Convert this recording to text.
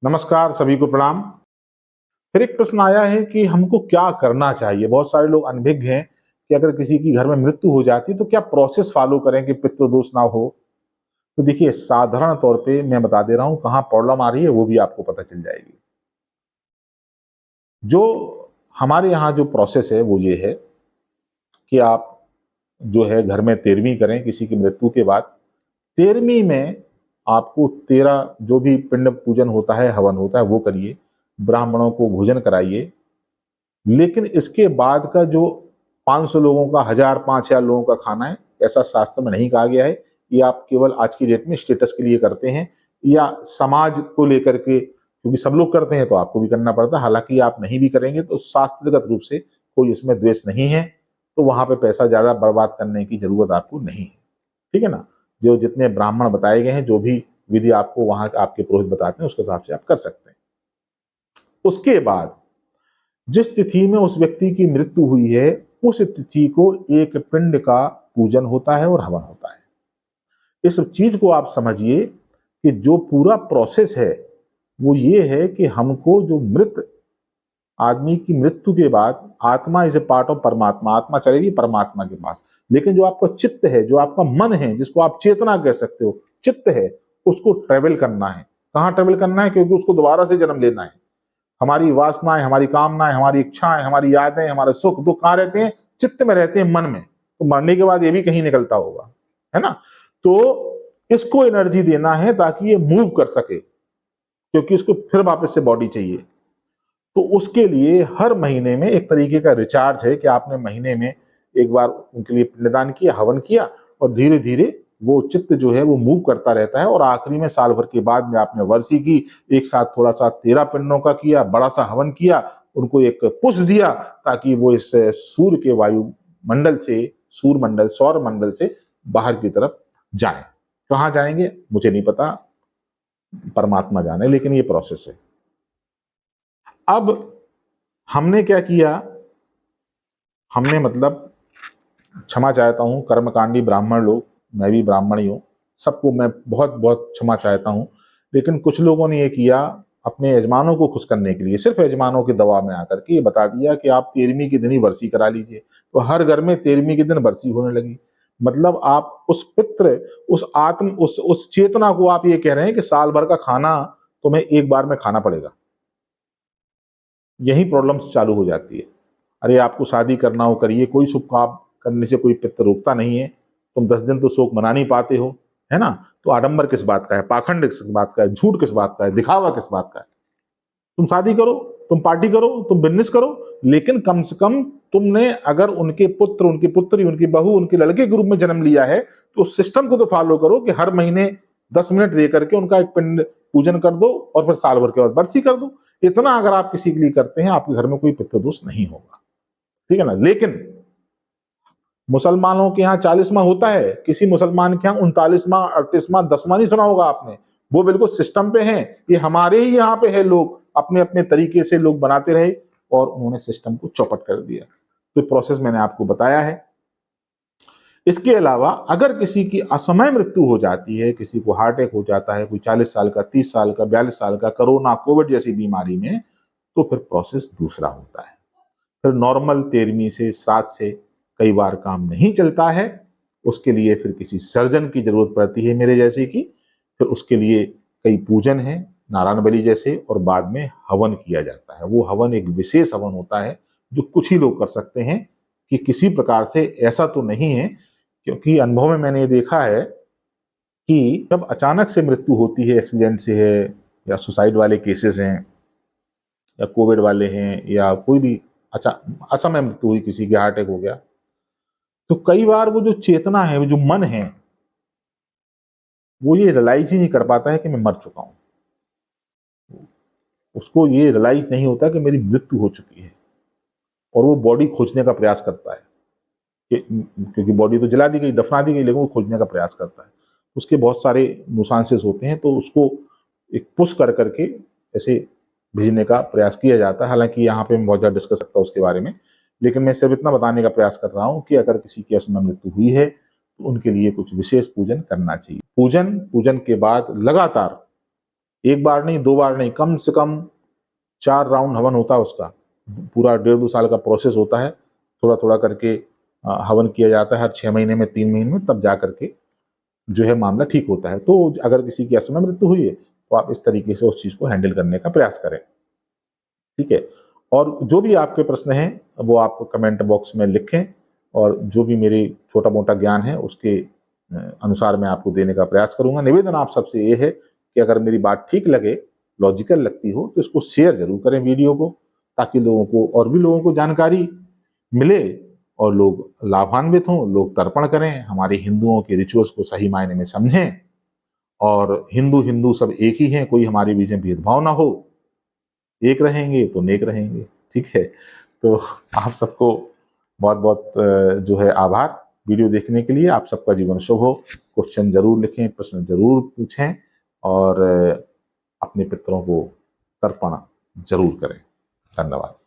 नमस्कार, सभी को प्रणाम। फिर एक प्रश्न आया है कि हमको क्या करना चाहिए? बहुत सारे लोग अनभिज्ञ हैं कि अगर किसी की घर में मृत्यु हो जाती है तो क्या प्रोसेस फॉलो करें कि पितृदोष ना हो? तो देखिए, साधारण तौर पे मैं बता दे रहा हूँ कहाँ प्रॉब्लम आ रही है वो भी आपको पता चल जाएगी। जो हमारे यहाँ जो प्रोसेस है वो ये है कि आप जो है घर में तेरहवीं करें किसी की मृत्यु के बाद। 13वीं में आपको 13 जो भी पिंड पूजन होता है, हवन होता है वो करिए, ब्राह्मणों को भोजन कराइए। लेकिन इसके बाद का जो 500 लोगों का, 1000 5000 लोगों का खाना है, ऐसा शास्त्र में नहीं कहा गया है। ये आप केवल आज की डेट में स्टेटस के लिए करते हैं या समाज को लेकर के, क्योंकि सब लोग करते हैं तो आपको भी करना पड़ता है। हालांकि आप नहीं भी करेंगे तो शास्त्रगत रूप से कोई इसमें द्वेष नहीं है, तो वहां पे पैसा ज्यादा बर्बाद करने की जरूरत आपको नहीं है। ठीक है ना? जो जितने ब्राह्मण बताए गए हैं, जो भी विधि आपको वहां आपके पुरोहित बताते हैं, उसके हिसाब से आप कर सकते हैं। उसके बाद जिस तिथि में उस व्यक्ति की मृत्यु हुई है, उस तिथि को एक पिंड का पूजन होता है और हवन होता है। इस चीज को आप समझिए कि जो पूरा प्रोसेस है वो ये है कि हमको जो मृत आदमी की मृत्यु के बाद आत्मा इज ए पार्ट ऑफ परमात्मा, आत्मा चलेगी परमात्मा के पास। लेकिन जो आपका चित्त है, जो आपका मन है, जिसको आप चेतना कह सकते हो, चित्त है, उसको ट्रेवल करना है। कहाँ ट्रेवल करना है? क्योंकि उसको दोबारा से जन्म लेना है। हमारी वासनाएं, हमारी कामनाएं, हमारी इच्छाएं, हमारी यादें, हमारे सुख दुख कहाँ रहते हैं? चित्त में रहते हैं, मन में। तो मरने के बाद ये भी कहीं निकलता होगा, है ना? तो इसको एनर्जी देना है ताकि ये मूव कर सके, क्योंकि उसको फिर वापस से बॉडी चाहिए। तो उसके लिए हर महीने में एक तरीके का रिचार्ज है कि आपने महीने में एक बार उनके लिए पिंडदान किया, हवन किया, और धीरे धीरे वो चित्त जो है वो मूव करता रहता है। और आखिरी में साल भर के बाद में आपने वर्षी की, एक साथ थोड़ा सा 13 पिंडों का किया, बड़ा सा हवन किया, उनको एक पुश दिया ताकि वो इस सूर्य के वायुमंडल से, सूर्यमंडल, सौर मंडल से बाहर की तरफ जाए। कहाँ जाएंगे मुझे नहीं पता, परमात्मा जाने, लेकिन ये प्रोसेस है। अब हमने क्या किया? हमने मतलब, क्षमा चाहता हूँ कर्मकांडी ब्राह्मण लोग, मैं भी ब्राह्मण ही हूँ, सबको मैं बहुत बहुत क्षमा चाहता हूँ। लेकिन कुछ लोगों ने ये किया अपने यजमानों को खुश करने के लिए, सिर्फ यजमानों के दबाव में आकर के ये बता दिया कि आप 13वीं के दिन ही बरसी करा लीजिए। तो हर घर में 13वीं के दिन बरसी होने लगी। मतलब आप उस पित्र, उस आत्म, उस चेतना को आप ये कह रहे हैं कि साल भर का खाना तुम्हें एक बार में खाना पड़ेगा। यही प्रॉब्लम्स चालू हो जाती है। अरे आपको शादी करना हो करिए, कोई शुभ काम करने से कोई पितर रोकता नहीं है। तुम 10 दिन तो शोक मना नहीं पाते हो, है ना? तो आडंबर किस बात का है, पाखंड किस बात का है, झूठ किस बात का है, दिखावा किस बात का है? तुम शादी करो, तुम पार्टी करो, तुम बिजनेस करो, लेकिन कम से कम तुमने अगर उनके पुत्र, उनकी पुत्री, उनकी बहू, उनके लड़के के रूप में जन्म लिया है तो उस सिस्टम को तो फॉलो करो कि हर महीने 10 मिनट दे करके उनका एक पिंड पूजन कर दो और फिर साल भर के बाद बरसी कर दो। इतना अगर आप किसी के लिए करते हैं, आपके घर में कोई पितृदोष नहीं होगा। ठीक है ना? लेकिन मुसलमानों के यहाँ 40वां होता है, किसी मुसलमान के यहाँ 39वां, 38वां, 10वां नहीं सुना होगा आपने। वो बिल्कुल सिस्टम पे हैं। ये हमारे ही यहाँ पे है, लोग अपने अपने तरीके से लोग बनाते रहे और उन्होंने सिस्टम को चौपट कर दिया। तो प्रोसेस मैंने आपको बताया है। इसके अलावा अगर किसी की असमय मृत्यु हो जाती है, किसी को हार्ट अटैक हो जाता है, कोई 40 साल का, 30 साल का, 42 साल का, कोरोना कोविड जैसी बीमारी में, तो फिर प्रोसेस दूसरा होता है। फिर नॉर्मल 13वीं से 7 से कई बार काम नहीं चलता है। उसके लिए फिर किसी सर्जन की जरूरत पड़ती है मेरे जैसे की। फिर उसके लिए कई पूजन है, नारायण बलि जैसे, और बाद में हवन किया जाता है। वो हवन एक विशेष हवन होता है जो कुछ ही लोग कर सकते हैं, कि किसी प्रकार से ऐसा तो नहीं है, क्योंकि अनुभव में मैंने ये देखा है कि जब अचानक से मृत्यु होती है, एक्सीडेंट से है या सुसाइड वाले केसेस हैं या कोविड वाले हैं या कोई भी अच्छा असमय मृत्यु हुई, किसी की हार्ट अटैक हो गया, तो कई बार वो जो चेतना है, वो जो मन है, वो ये रियलाइज ही नहीं कर पाता है कि मैं मर चुका हूं। उसको ये रियलाइज नहीं होता कि मेरी मृत्यु हो चुकी है, और वो बॉडी खोजने का प्रयास करता है क्योंकि बॉडी तो जला दी गई, दफना दी गई, लेकिन वो खोजने का प्रयास करता है। उसके बहुत सारे नुसांसेस होते हैं, तो उसको एक पुश कर करके ऐसे भेजने का प्रयास किया जाता है। हालांकि यहाँ पे मैं बहुत ज़्यादा डिस्कस सकता हूँ उसके बारे में, लेकिन मैं सिर्फ इतना बताने का प्रयास कर रहा हूँ कि अगर किसी की असमय मृत्यु हुई है तो उनके लिए कुछ विशेष पूजन करना चाहिए। पूजन के बाद लगातार एक बार नहीं, 2 बार नहीं, कम से कम 4 राउंड हवन होता है उसका। पूरा 1.5-2 साल का प्रोसेस होता है। थोड़ा-थोड़ा करके हवन किया जाता है हर 6 महीने में, 3 महीने में, तब जा कर के जो है मामला ठीक होता है। तो अगर किसी की असमय मृत्यु हुई है, तो आप इस तरीके से उस चीज़ को हैंडल करने का प्रयास करें। ठीक है? और जो भी आपके प्रश्न हैं, वो आप कमेंट बॉक्स में लिखें और जो भी मेरी छोटा-मोटा ज्ञान है, उसके अनुसार मैं आपको देने का प्रयास करूँगा। निवेदन आप सबसे ये है कि अगर मेरी बात ठीक लगे, लॉजिकल लगती हो, तो इसको शेयर ज़रूर करें वीडियो को, ताकि लोगों को और भी लोगों को जानकारी मिले और लोग लाभान्वित हों, लोग तर्पण करें, हमारे हिंदुओं के रिचुअल्स को सही मायने में समझें और हिंदू सब एक ही हैं, कोई हमारे बीच में भेदभाव ना हो। एक रहेंगे तो नेक रहेंगे। ठीक है? तो आप सबको बहुत-बहुत जो है आभार वीडियो देखने के लिए। आप सबका जीवन शुभ हो। क्वेश्चन ज़रूर लिखें, प्रश्न ज़रूर पूछें और अपने पितरों को तर्पण ज़रूर करें। धन्यवाद।